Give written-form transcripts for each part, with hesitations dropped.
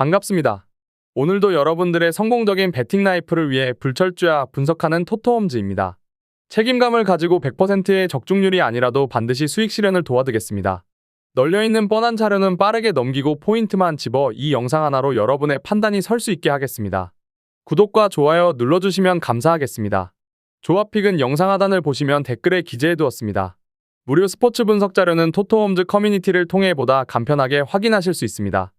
반갑습니다. 오늘도 여러분들의 성공적인 배팅 라이프를 위해 불철주야 분석하는 토토홈즈입니다. 책임감을 가지고 100%의 적중률이 아니라도 반드시 수익 실현을 도와드리겠습니다. 널려있는 뻔한 자료는 빠르게 넘기고 포인트만 집어 이 영상 하나로 여러분의 판단이 설 수 있게 하겠습니다. 구독과 좋아요 눌러주시면 감사하겠습니다. 조합픽은 영상 하단을 보시면 댓글에 기재해두었습니다. 무료 스포츠 분석 자료는 토토홈즈 커뮤니티를 통해 보다 간편하게 확인하실 수 있습니다.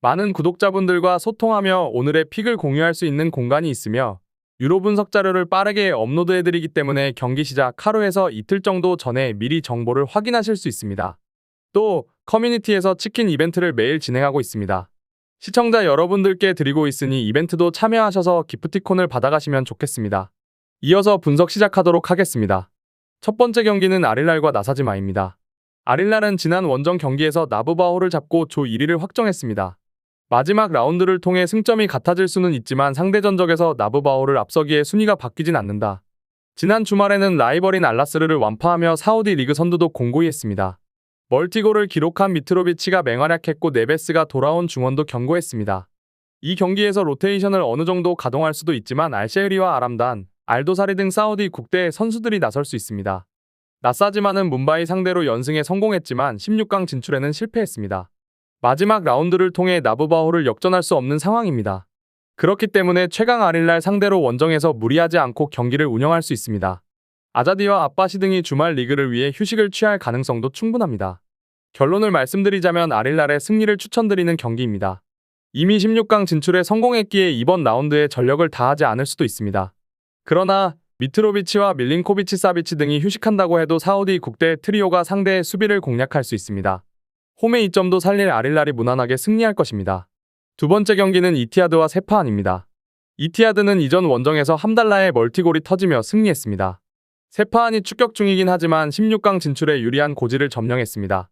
많은 구독자분들과 소통하며 오늘의 픽을 공유할 수 있는 공간이 있으며 유로 분석 자료를 빠르게 업로드해드리기 때문에 경기 시작 하루에서 이틀 정도 전에 미리 정보를 확인하실 수 있습니다. 또 커뮤니티에서 치킨 이벤트를 매일 진행하고 있습니다. 시청자 여러분들께 드리고 있으니 이벤트도 참여하셔서 기프티콘을 받아가시면 좋겠습니다. 이어서 분석 시작하도록 하겠습니다. 첫 번째 경기는 아릴랄과 나사지마입니다. 아릴랄은 지난 원정 경기에서 나브바오를 잡고 조 1위를 확정했습니다. 마지막 라운드를 통해 승점이 같아질 수는 있지만 상대 전적에서 나브바오를 앞서기에 순위가 바뀌진 않는다. 지난 주말에는 라이벌인 알라스르를 완파하며 사우디 리그 선두도 공고히 했습니다. 멀티골을 기록한 미트로비치가 맹활약했고 네베스가 돌아온 중원도 견고했습니다. 이 경기에서 로테이션을 어느 정도 가동할 수도 있지만 알셰흐리와 아람단, 알도사리 등 사우디 국대 선수들이 나설 수 있습니다. 나사지마는 문바이 상대로 연승에 성공했지만 16강 진출에는 실패했습니다. 마지막 라운드를 통해 나브바오를 역전할 수 없는 상황입니다. 그렇기 때문에 최강 아릴랄 상대로 원정에서 무리하지 않고 경기를 운영할 수 있습니다. 아자디와 아빠시 등이 주말 리그를 위해 휴식을 취할 가능성도 충분합니다. 결론을 말씀드리자면 아릴랄의 승리를 추천드리는 경기입니다. 이미 16강 진출에 성공했기에 이번 라운드에 전력을 다하지 않을 수도 있습니다. 그러나 미트로비치와 밀린코비치 사비치 등이 휴식한다고 해도 사우디 국대 트리오가 상대의 수비를 공략할 수 있습니다. 홈의 이점도 살릴 아릴랄이 무난하게 승리할 것입니다. 두 번째 경기는 이티하드와 세파한입니다. 이티하드는 이전 원정에서 함달라의 멀티골이 터지며 승리했습니다. 세파한이 추격 중이긴 하지만 16강 진출에 유리한 고지를 점령했습니다.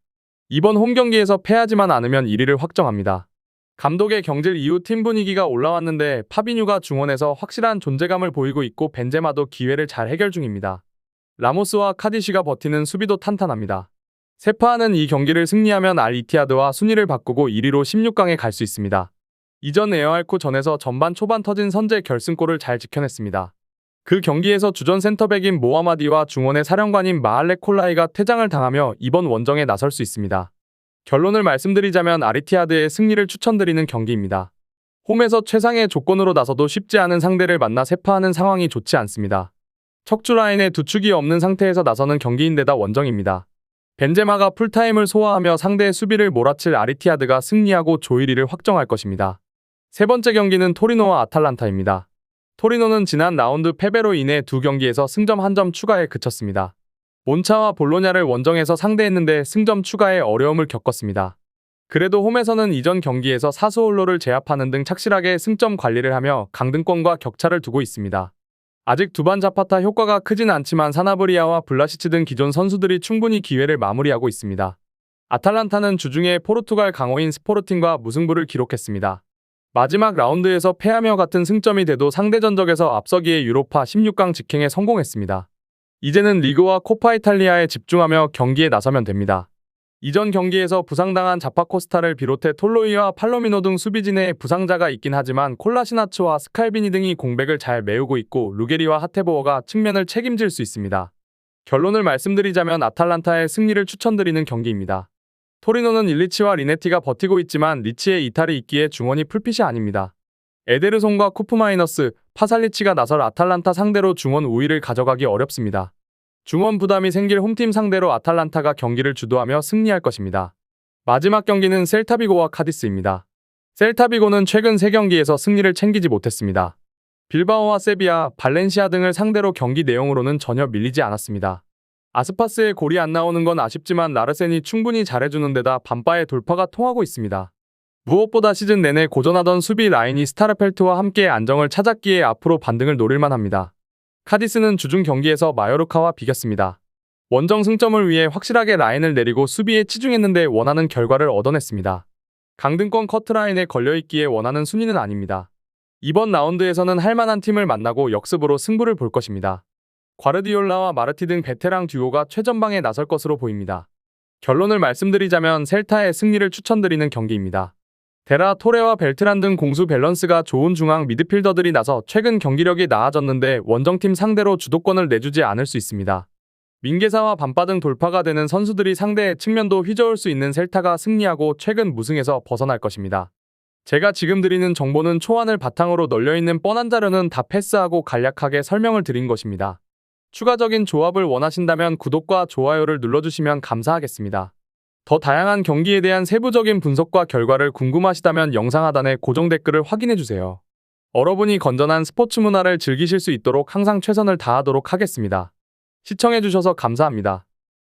이번 홈 경기에서 패하지만 않으면 1위를 확정합니다. 감독의 경질 이후 팀 분위기가 올라왔는데 파비뉴가 중원에서 확실한 존재감을 보이고 있고 벤제마도 기회를 잘 해결 중입니다. 라모스와 카디시가 버티는 수비도 탄탄합니다. 세파한은 이 경기를 승리하면 알 이티하드와 순위를 바꾸고 1위로 16강에 갈 수 있습니다. 이전 에어알쿠 전에서 전반 초반 터진 선제 결승골을 잘 지켜냈습니다. 그 경기에서 주전 센터백인 모하마디와 중원의 사령관인 마할렉 콜라이가 퇴장을 당하며 이번 원정에 나설 수 있습니다. 결론을 말씀드리자면 아리티하드의 승리를 추천드리는 경기입니다. 홈에서 최상의 조건으로 나서도 쉽지 않은 상대를 만나 세파하는 상황이 좋지 않습니다. 척추 라인에 두 축이 없는 상태에서 나서는 경기인데다 원정입니다. 벤제마가 풀타임을 소화하며 상대의 수비를 몰아칠 아리티하드가 승리하고 조 1위를 확정할 것입니다. 세 번째 경기는 토리노와 아탈란타입니다. 토리노는 지난 라운드 패배로 인해 두 경기에서 승점 1점 추가에 그쳤습니다. 몬차와 볼로냐를 원정에서 상대했는데 승점 추가에 어려움을 겪었습니다. 그래도 홈에서는 이전 경기에서 사스올로를 제압하는 등 착실하게 승점 관리를 하며 강등권과 격차를 두고 있습니다. 아직 두반 자파타 효과가 크진 않지만 사나브리아와 블라시치 등 기존 선수들이 충분히 기회를 마무리하고 있습니다. 아탈란타는 주중에 포르투갈 강호인 스포르팅과 무승부를 기록했습니다. 마지막 라운드에서 패하며 같은 승점이 돼도 상대 전적에서 앞서기에 유로파 16강 직행에 성공했습니다. 이제는 리그와 코파 이탈리아에 집중하며 경기에 나서면 됩니다. 이전 경기에서 부상당한 자파코스타를 비롯해 톨로이와 팔로미노 등 수비진에 부상자가 있긴 하지만 콜라시나츠와 스칼비니 등이 공백을 잘 메우고 있고 루게리와 하테보어가 측면을 책임질 수 있습니다. 결론을 말씀드리자면 아탈란타의 승리를 추천드리는 경기입니다. 토리노는 일리치와 리네티가 버티고 있지만 리치의 이탈이 있기에 중원이 풀핏이 아닙니다. 에데르손과 쿠프마이너스, 파살리치가 나설 아탈란타 상대로 중원 우위를 가져가기 어렵습니다. 중원 부담이 생길 홈팀 상대로 아탈란타가 경기를 주도하며 승리할 것입니다. 마지막 경기는 셀타비고와 카디스입니다. 셀타비고는 최근 3경기에서 승리를 챙기지 못했습니다. 빌바오와 세비야, 발렌시아 등을 상대로 경기 내용으로는 전혀 밀리지 않았습니다. 아스파스의 골이 안 나오는 건 아쉽지만 라르센이 충분히 잘해주는 데다 반바의 돌파가 통하고 있습니다. 무엇보다 시즌 내내 고전하던 수비 라인이 스타르펠트와 함께 안정을 찾았기에 앞으로 반등을 노릴만 합니다. 카디스는 주중 경기에서 마요르카와 비겼습니다. 원정 승점을 위해 확실하게 라인을 내리고 수비에 치중했는데 원하는 결과를 얻어냈습니다. 강등권 커트라인에 걸려있기에 원하는 순위는 아닙니다. 이번 라운드에서는 할만한 팀을 만나고 역습으로 승부를 볼 것입니다. 과르디올라와 마르티 등 베테랑 듀오가 최전방에 나설 것으로 보입니다. 결론을 말씀드리자면 셀타의 승리를 추천드리는 경기입니다. 데라 토레와 벨트란 등 공수 밸런스가 좋은 중앙 미드필더들이 나서 최근 경기력이 나아졌는데 원정팀 상대로 주도권을 내주지 않을 수 있습니다. 민게사와 반바 등 돌파가 되는 선수들이 상대의 측면도 휘저을 수 있는 셀타가 승리하고 최근 무승에서 벗어날 것입니다. 제가 지금 드리는 정보는 초안을 바탕으로 널려있는 뻔한 자료는 다 패스하고 간략하게 설명을 드린 것입니다. 추가적인 조합을 원하신다면 구독과 좋아요를 눌러주시면 감사하겠습니다. 더 다양한 경기에 대한 세부적인 분석과 결과를 궁금하시다면 영상 하단에 고정 댓글을 확인해주세요. 여러분이 건전한 스포츠 문화를 즐기실 수 있도록 항상 최선을 다하도록 하겠습니다. 시청해주셔서 감사합니다.